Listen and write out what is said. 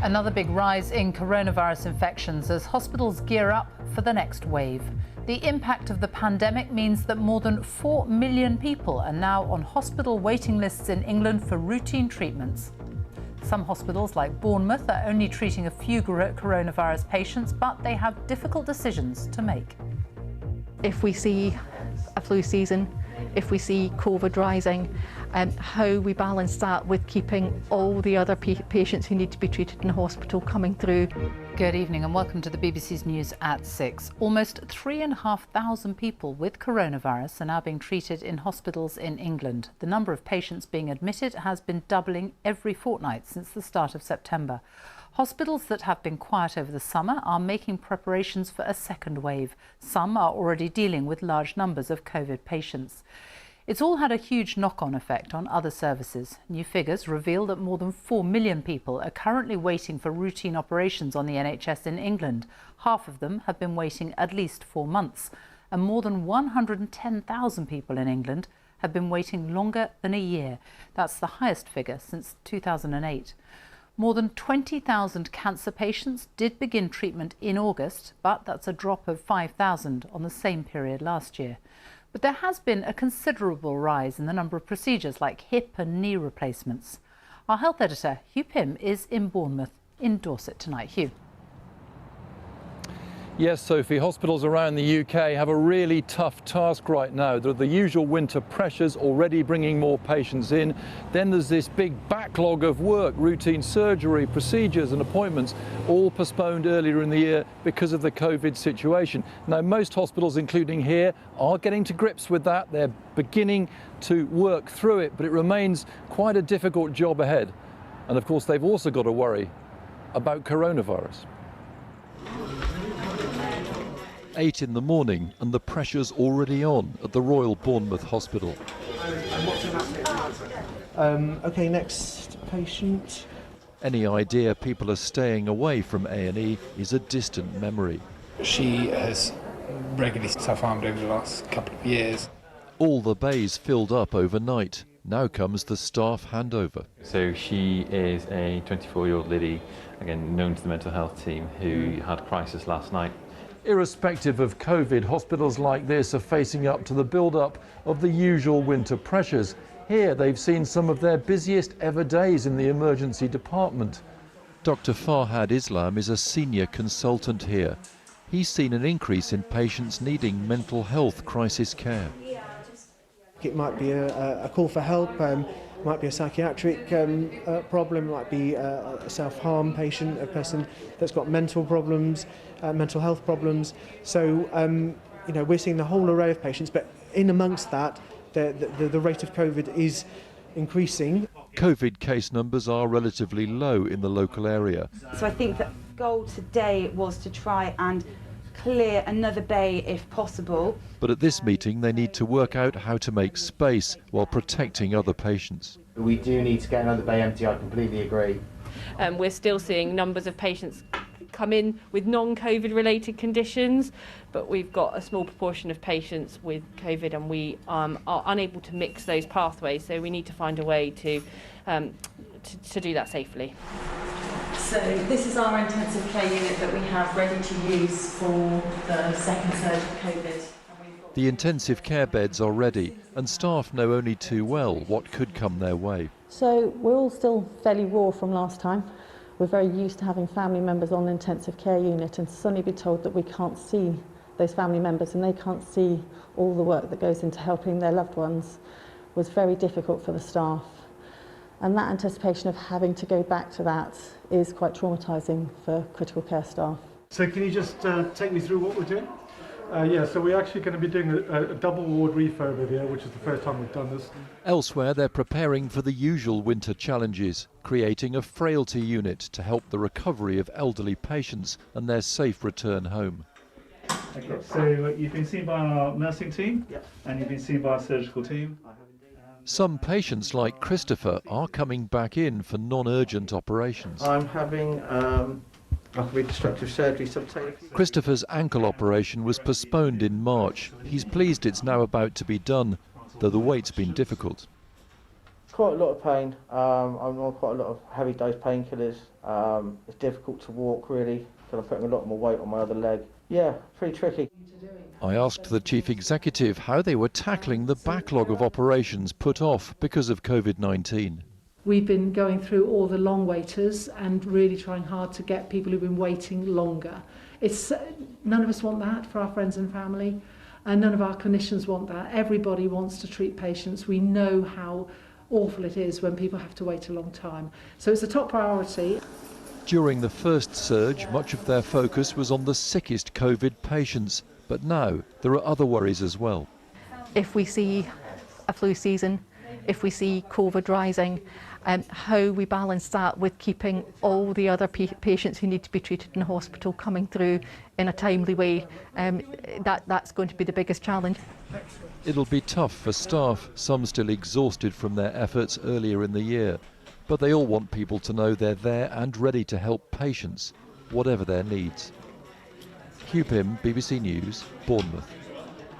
Another big rise in coronavirus infections as hospitals gear up for the next wave. The impact of the pandemic means that more than 4 million people are now on hospital waiting lists in England for routine treatments. Some hospitals, like Bournemouth, are only treating a few coronavirus patients, but they have difficult decisions to make. If we see a flu season, if we see COVID rising, how we balance that with keeping all the other patients who need to be treated in the hospital coming through. Good evening and welcome to the BBC's News at 6. Almost 3,500 people with coronavirus are now being treated in hospitals in England. The number of patients being admitted has been doubling every fortnight since the start of September. Hospitals that have been quiet over the summer are making preparations for a second wave. Some are already dealing with large numbers of COVID patients. It's all had a huge knock-on effect on other services. New figures reveal that more than 4 million people are currently waiting for routine operations on the NHS in England. Half of them have been waiting at least 4 months. And more than 110,000 people in England have been waiting longer than a year. That's the highest figure since 2008. More than 20,000 cancer patients did begin treatment in August, but that's a drop of 5,000 on the same period last year. But there has been a considerable rise in the number of procedures like hip and knee replacements. Our health editor, Hugh Pym, is in Bournemouth in Dorset tonight. Hugh. Yes, Sophie, hospitals around the UK have a really tough task right now. There are the usual winter pressures already bringing more patients in. Then there's this big backlog of work, routine surgery, procedures and appointments, all postponed earlier in the year because of the COVID situation. Now, most hospitals, including here, are getting to grips with that. They're beginning to work through it, but it remains quite a difficult job ahead. And of course, they've also got to worry about coronavirus. 8 in the morning and the pressure's already on at the Royal Bournemouth Hospital. OK, next patient. Any idea people are staying away from A&E is a distant memory. She has regularly self-harmed over the last couple of years. All the bays filled up overnight. Now comes the staff handover. So she is a 24-year-old lady, again known to the mental health team, who had a crisis last night. Irrespective of COVID, hospitals like this are facing up to the build-up of the usual winter pressures. Here they've seen some of their busiest ever days in the emergency department. Dr. Farhad Islam is a senior consultant here. He's seen an increase in patients needing mental health crisis care. It might be a call for help, might be a psychiatric problem, might be a self-harm patient, a person that's got mental problems, mental health problems. So, you know, we're seeing the whole array of patients, but in amongst that, the rate of COVID is increasing. COVID case numbers are relatively low in the local area. So I think the goal today was to try and clear another bay if possible. But at this meeting they need to work out how to make space while protecting other patients. We do need to get another bay empty, I completely agree. We're still seeing numbers of patients come in with non-COVID related conditions, but we've got a small proportion of patients with COVID and we are unable to mix those pathways, so we need to find a way to do that safely. So this is our intensive care unit that we have ready to use for the second surge of COVID. The intensive care beds are ready and staff know only too well what could come their way. So we're all still fairly raw from last time. We're very used to having family members on the intensive care unit, and to suddenly be told that we can't see those family members and they can't see all the work that goes into helping their loved ones was very difficult for the staff. And that anticipation of having to go back to that is quite traumatising for critical care staff. So can you just take me through what we're doing? Yeah, so we're actually going to be doing a double ward refurb over here, which is the first time we've done this. Elsewhere, they're preparing for the usual winter challenges, creating a frailty unit to help the recovery of elderly patients and their safe return home. Okay, so you've been seen by our nursing team, and you've been seen by our surgical team. Some patients, like Christopher, are coming back in for non-urgent operations. I'm having reconstructive surgery. Christopher's ankle operation was postponed in March. He's pleased it's now about to be done, though the wait's been difficult. Quite a lot of pain. I'm on quite a lot of heavy dose painkillers. It's difficult to walk really, because I'm putting a lot more weight on my other leg. Yeah, pretty tricky. I asked the chief executive how they were tackling the backlog of operations put off because of COVID-19. We've been going through all the long waiters and really trying hard to get people who've been waiting longer. None of us want that for our friends and family, and none of our clinicians want that. Everybody wants to treat patients. We know how awful it is when people have to wait a long time. So it's a top priority. During the first surge, much of their focus was on the sickest COVID patients. But now there are other worries as well. If we see a flu season, if we see COVID rising, how we balance that with keeping all the other patients who need to be treated in hospital coming through in a timely way, that's going to be the biggest challenge. It'll be tough for staff, some still exhausted from their efforts earlier in the year. But they all want people to know they're there and ready to help patients, whatever their needs. Hugh Pym, BBC News, Bournemouth.